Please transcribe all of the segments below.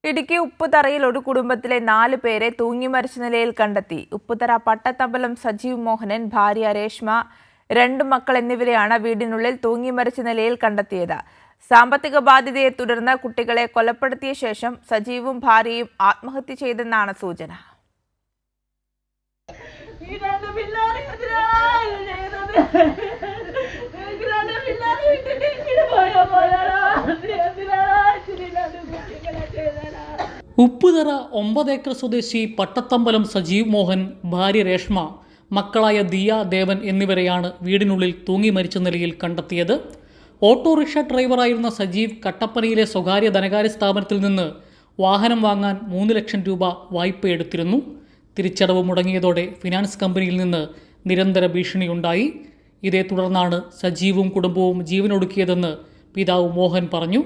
ഇടുക്കി ഉപ്പുതറയിൽ ഒരു കുടുംബത്തിലെ 4 പേരെ തൂങ്ങിമരിച്ച നിലയിൽ കണ്ടെത്തി. ഉപ്പുതറ പട്ടത്തമ്പലം സജീവ് മോഹനൻ, ഭാര്യ രേഷ്മ, 2 മക്കൾ എന്നിവരെയാണ് വീടിനുള്ളിൽ തൂങ്ങിമരിച്ച നിലയിൽ കണ്ടെത്തിയത്. സാമ്പത്തിക ബാധ്യതയെ തുടർന്ന് കുട്ടികളെ കൊലപ്പെടുത്തിയ ശേഷം സജീവും ഭാര്യയും ആത്മഹത്യ ചെയ്തെന്നാണ് സൂചന. ഉപ്പുതറ 9 ഏക്കർ സ്വദേശി പട്ടത്തമ്പലം സജീവ് മോഹൻ, ഭാര്യ രേഷ്മ, മക്കളായ ദിയ, ദേവൻ എന്നിവരെയാണ് വീടിനുള്ളിൽ തൂങ്ങി മരിച്ച നിലയിൽ കണ്ടെത്തിയത്. ഓട്ടോറിക്ഷ ഡ്രൈവറായിരുന്ന സജീവ് കട്ടപ്പനയിലെ സ്വകാര്യ ധനകാര്യ സ്ഥാപനത്തിൽ നിന്ന് വാഹനം വാങ്ങാൻ 3 ലക്ഷം രൂപ വായ്പയെടുത്തിരുന്നു. തിരിച്ചടവ് മുടങ്ങിയതോടെ ഫിനാൻസ് കമ്പനിയിൽ നിന്ന് നിരന്തര ഭീഷണിയുണ്ടായി. ഇതേ തുടർന്നാണ് സജീവും കുടുംബവും ജീവനൊടുക്കിയതെന്ന് പിതാവ് മോഹൻ പറഞ്ഞു.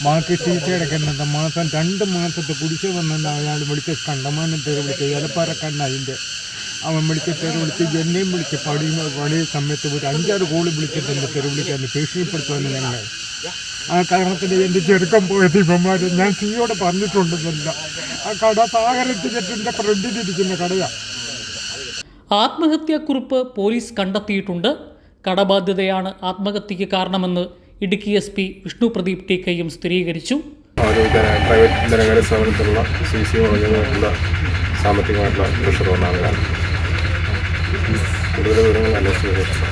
ബാക്കി ചീത്തയടക്കുന്നത് മാസം 2 മാസത്തെ കുടിശ്ശിക വന്നെന്ന് അയാൾ വിളിച്ച് കണ്ടമാനം തെരു വിളിച്ച് ഇലപ്പാറക്കണ്ണ അതിൻ്റെ അവൻ വിളിച്ച് തെരു വിളിച്ച് എന്നെയും വിളിച്ച് പടിയ സമയത്ത് ഒരു 5-6 കോളി വിളിച്ചിട്ട് എൻ്റെ തെരു വിളിക്കാൻ ഭീഷണിപ്പെടുത്തുമെന്ന് ഞങ്ങൾ ആ കാരണത്തിൽ എൻ്റെ ചെറുക്കം പോയത് ഇവന്മാർ ഞാൻ സിയോടെ പറഞ്ഞിട്ടുണ്ടെന്നല്ല. ആ കട സാഗരത്തിൻ്റെ ഫ്രണ്ടിലിരിക്കുന്ന കടയാണ്. ആത്മഹത്യാക്കുറിപ്പ് പോലീസ് കണ്ടെത്തിയിട്ടുണ്ട്. കടബാധ്യതയാണ് ആത്മഹത്യക്ക് കാരണമെന്ന് ഇടുക്കി SP വിഷ്ണു പ്രദീപ് TKയും സ്ഥിരീകരിച്ചു. പ്രൈവറ്റ് ധനകാര്യ സ്ഥാപനത്തിലുള്ള CC മുടങ്ങിയതായിട്ടുള്ള സാമ്പത്തികമായിട്ടുള്ള പ്രഷർ വന്നാണ്. കൂടുതൽ വിവരങ്ങൾ അന്വേഷിച്ചു.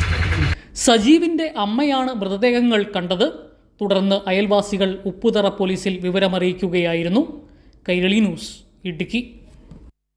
സജീവിൻ്റെ അമ്മയാണ് മൃതദേഹങ്ങൾ കണ്ടത്. തുടർന്ന് അയൽവാസികൾ ഉപ്പുതറ പോലീസിൽ വിവരമറിയിക്കുകയായിരുന്നു. കൈരളി ന്യൂസ്, ഇടുക്കി.